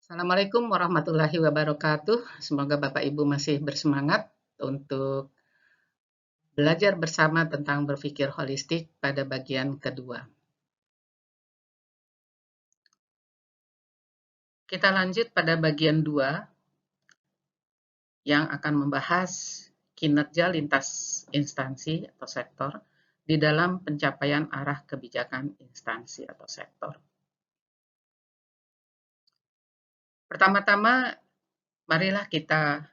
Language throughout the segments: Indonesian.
Assalamualaikum warahmatullahi wabarakatuh. Semoga Bapak Ibu masih bersemangat untuk belajar bersama tentang berpikir holistik pada bagian kedua. Kita lanjut pada bagian 2 yang akan membahas kinerja lintas instansi atau sektor di dalam pencapaian arah kebijakan instansi atau sektor. Pertama-tama, marilah kita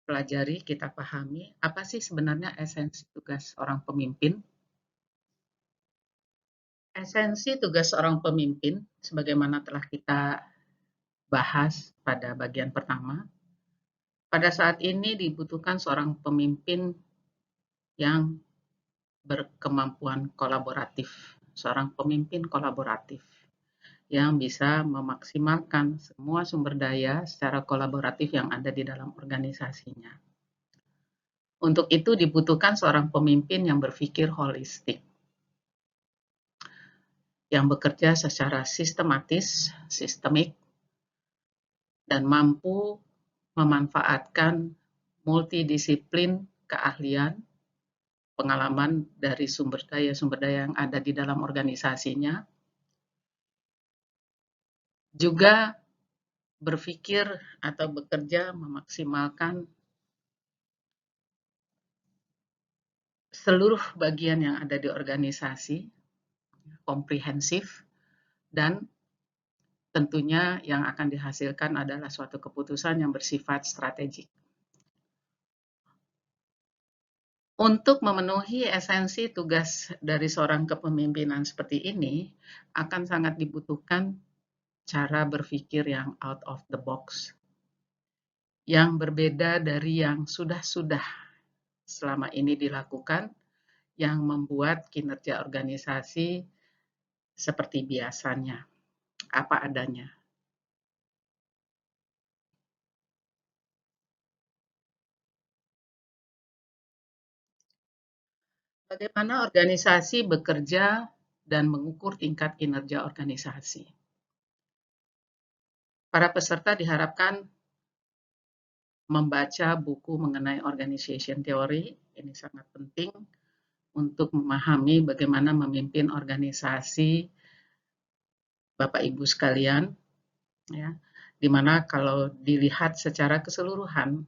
pelajari, kita pahami apa sih sebenarnya esensi tugas seorang pemimpin. Esensi tugas seorang pemimpin, sebagaimana telah kita bahas pada bagian pertama, pada saat ini dibutuhkan seorang pemimpin yang berkemampuan kolaboratif, seorang pemimpin kolaboratif yang bisa memaksimalkan semua sumber daya secara kolaboratif yang ada di dalam organisasinya. Untuk itu dibutuhkan seorang pemimpin yang berpikir holistik, yang bekerja secara sistemik, dan mampu memanfaatkan multidisiplin keahlian, pengalaman dari sumber daya yang ada di dalam organisasinya, juga berpikir atau bekerja memaksimalkan seluruh bagian yang ada di organisasi, komprehensif, dan tentunya yang akan dihasilkan adalah suatu keputusan yang bersifat strategik. Untuk memenuhi esensi tugas dari seorang kepemimpinan seperti ini, akan sangat dibutuhkan cara berpikir yang out of the box, yang berbeda dari yang sudah selama ini dilakukan, yang membuat kinerja organisasi seperti biasanya, apa adanya. Bagaimana organisasi bekerja dan mengukur tingkat kinerja organisasi. Para peserta diharapkan membaca buku mengenai organization theory, ini sangat penting untuk memahami bagaimana memimpin organisasi Bapak Ibu sekalian, ya, di mana kalau dilihat secara keseluruhan,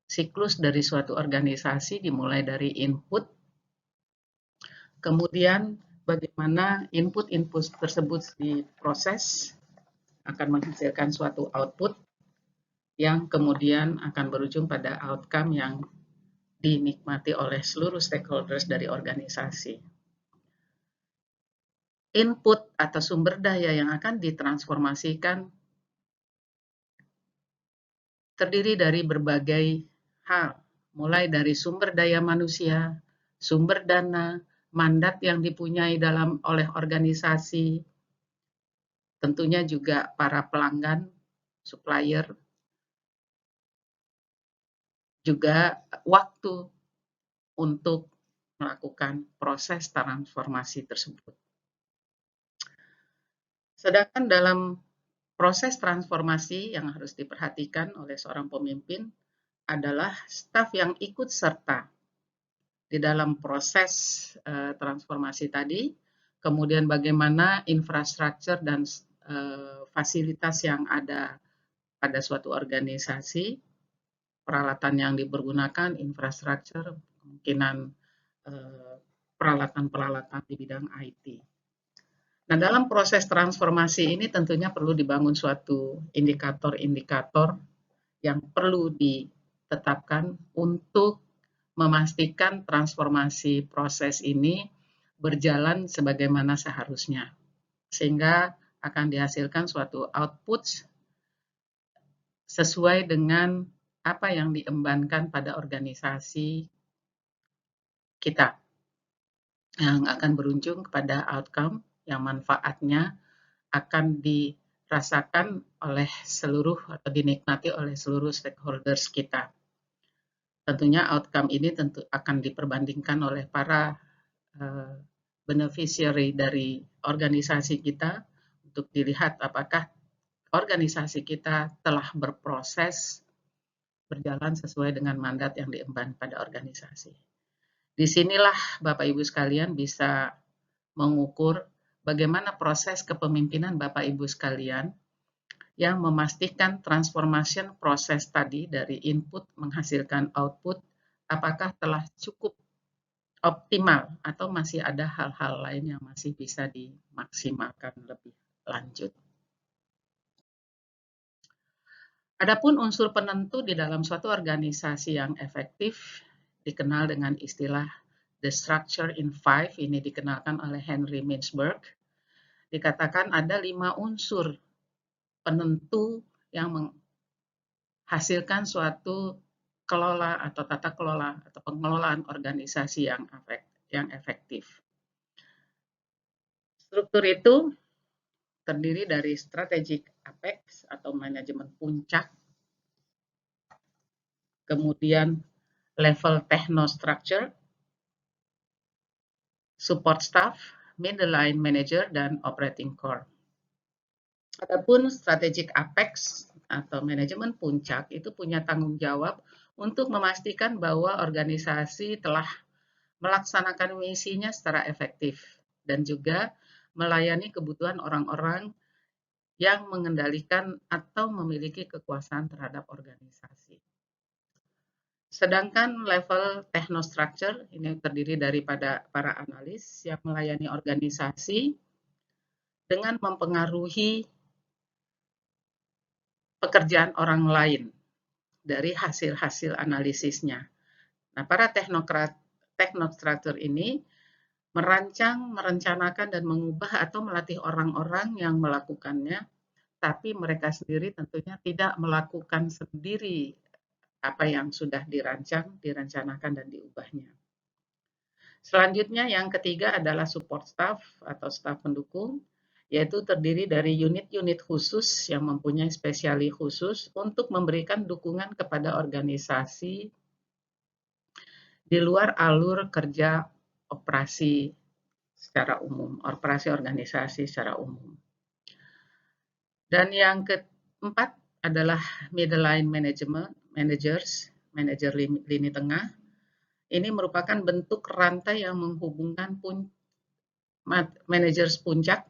siklus dari suatu organisasi dimulai dari input, kemudian bagaimana input-input tersebut diproses akan menghasilkan suatu output yang kemudian akan berujung pada outcome yang dinikmati oleh seluruh stakeholders dari organisasi. Input atau sumber daya yang akan ditransformasikan terdiri dari berbagai hal, mulai dari sumber daya manusia, sumber dana, mandat yang dipunyai oleh organisasi, tentunya juga para pelanggan, supplier, juga waktu untuk melakukan proses transformasi tersebut. Sedangkan dalam proses transformasi yang harus diperhatikan oleh seorang pemimpin adalah staf yang ikut serta di dalam proses transformasi tadi, kemudian bagaimana infrastruktur dan fasilitas yang ada pada suatu organisasi, peralatan yang dipergunakan, infrastruktur, kemungkinan peralatan-peralatan di bidang IT. Nah, dalam proses transformasi ini tentunya perlu dibangun suatu indikator-indikator yang perlu ditetapkan untuk memastikan transformasi proses ini berjalan sebagaimana seharusnya, sehingga akan dihasilkan suatu output sesuai dengan apa yang diembankan pada organisasi kita, yang akan berujung kepada outcome yang manfaatnya akan dirasakan oleh seluruh atau dinikmati oleh seluruh stakeholders kita. Tentunya outcome ini tentu akan diperbandingkan oleh para beneficiary dari organisasi kita untuk dilihat apakah organisasi kita telah berproses berjalan sesuai dengan mandat yang diemban pada organisasi. Disinilah Bapak Ibu sekalian bisa mengukur bagaimana proses kepemimpinan Bapak Ibu sekalian yang memastikan transformation proses tadi dari input menghasilkan output apakah telah cukup optimal atau masih ada hal-hal lain yang masih bisa dimaksimalkan lebih lanjut. Adapun unsur penentu di dalam suatu organisasi yang efektif dikenal dengan istilah the structure in five, ini dikenalkan oleh Henry Mintzberg. Dikatakan ada 5 unsur penentu yang menghasilkan suatu kelola atau tata kelola atau pengelolaan organisasi yang efektif. Struktur itu terdiri dari strategic apex atau manajemen puncak, kemudian level technostructure, support staff, middle line manager, dan operating core. Adapun strategic apex atau manajemen puncak itu punya tanggung jawab untuk memastikan bahwa organisasi telah melaksanakan misinya secara efektif dan juga melayani kebutuhan orang-orang yang mengendalikan atau memiliki kekuasaan terhadap organisasi. Sedangkan level technostructure ini terdiri daripada para analis yang melayani organisasi dengan mempengaruhi pekerjaan orang lain dari hasil-hasil analisisnya. Nah, para technostructure ini merancang, merencanakan, dan mengubah atau melatih orang-orang yang melakukannya, tapi mereka sendiri tentunya tidak melakukan sendiri apa yang sudah dirancang, direncanakan, dan diubahnya. Selanjutnya yang ketiga adalah support staff atau staf pendukung, yaitu terdiri dari unit-unit khusus yang mempunyai spesialis khusus untuk memberikan dukungan kepada organisasi di luar alur kerja operasi secara umum, operasi organisasi secara umum. Dan yang keempat adalah middle line managers, manajer lini tengah. Ini merupakan bentuk rantai yang menghubungkan manajer puncak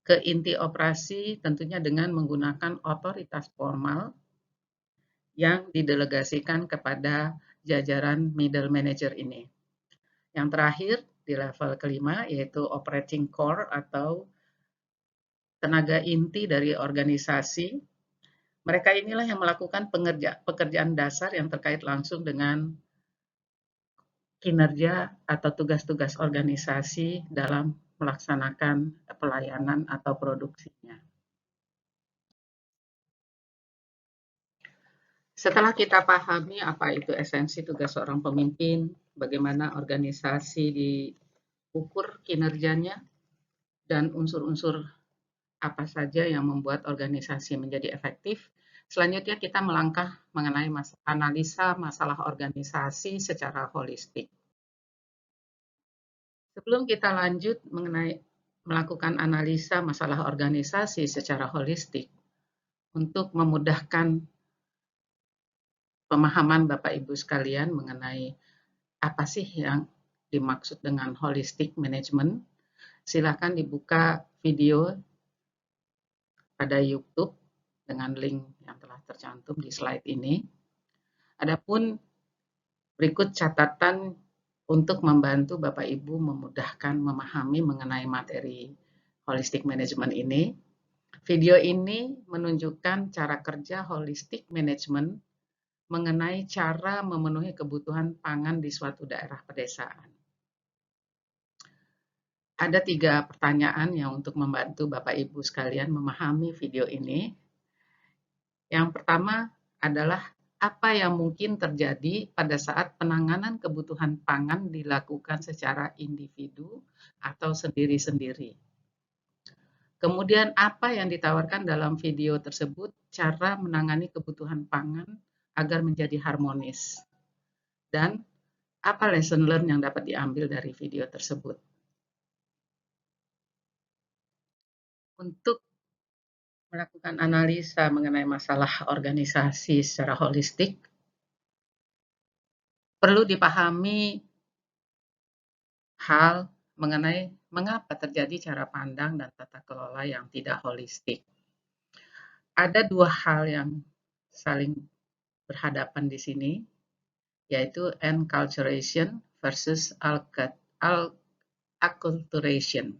ke inti operasi tentunya dengan menggunakan otoritas formal yang didelegasikan kepada jajaran middle manager ini. Yang terakhir di level kelima yaitu operating core atau tenaga inti dari organisasi. Mereka inilah yang melakukan pekerjaan dasar yang terkait langsung dengan kinerja atau tugas-tugas organisasi dalam melaksanakan pelayanan atau produksinya. Setelah kita pahami apa itu esensi tugas seorang pemimpin, bagaimana organisasi diukur kinerjanya, dan unsur-unsur apa saja yang membuat organisasi menjadi efektif, selanjutnya kita melangkah mengenai analisa masalah organisasi secara holistik. Sebelum kita lanjut mengenai melakukan analisa masalah organisasi secara holistik, untuk memudahkan pemahaman Bapak Ibu sekalian mengenai apa sih yang dimaksud dengan holistic management, silakan dibuka video pada YouTube dengan link yang telah tercantum di slide ini. Adapun berikut catatan untuk membantu Bapak Ibu memudahkan memahami mengenai materi holistic management ini. Video ini menunjukkan cara kerja holistic management mengenai cara memenuhi kebutuhan pangan di suatu daerah pedesaan. Ada 3 pertanyaan yang untuk membantu Bapak Ibu sekalian memahami video ini. Yang pertama adalah apa yang mungkin terjadi pada saat penanganan kebutuhan pangan dilakukan secara individu atau sendiri-sendiri. Kemudian apa yang ditawarkan dalam video tersebut cara menangani kebutuhan pangan agar menjadi harmonis. Dan apa lesson learn yang dapat diambil dari video tersebut. Untuk melakukan analisa mengenai masalah organisasi secara holistik, perlu dipahami hal mengenai mengapa terjadi cara pandang dan tata kelola yang tidak holistik. Ada dua hal yang saling berhadapan di sini, yaitu enculturation versus acculturation.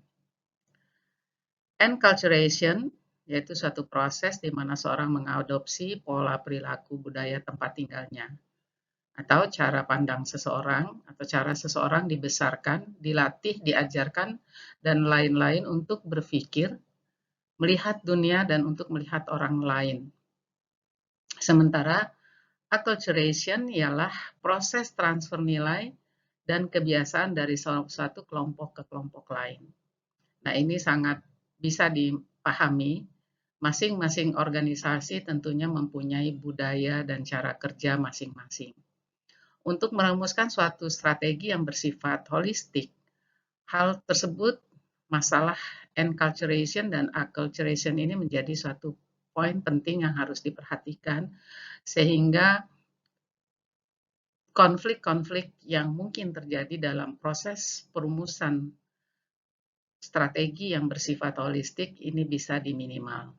Enculturation yaitu suatu proses di mana seorang mengadopsi pola perilaku budaya tempat tinggalnya, atau cara pandang seseorang, atau cara seseorang dibesarkan, dilatih, diajarkan, dan lain-lain untuk berpikir, melihat dunia, dan untuk melihat orang lain. Sementara acculturation ialah proses transfer nilai dan kebiasaan dari satu kelompok ke kelompok lain. Nah, ini sangat bisa dipahami. Masing-masing organisasi tentunya mempunyai budaya dan cara kerja masing-masing. Untuk merumuskan suatu strategi yang bersifat holistik, hal tersebut, masalah enculturation dan acculturation ini menjadi suatu poin penting yang harus diperhatikan, sehingga konflik-konflik yang mungkin terjadi dalam proses perumusan strategi yang bersifat holistik ini bisa diminimalkan.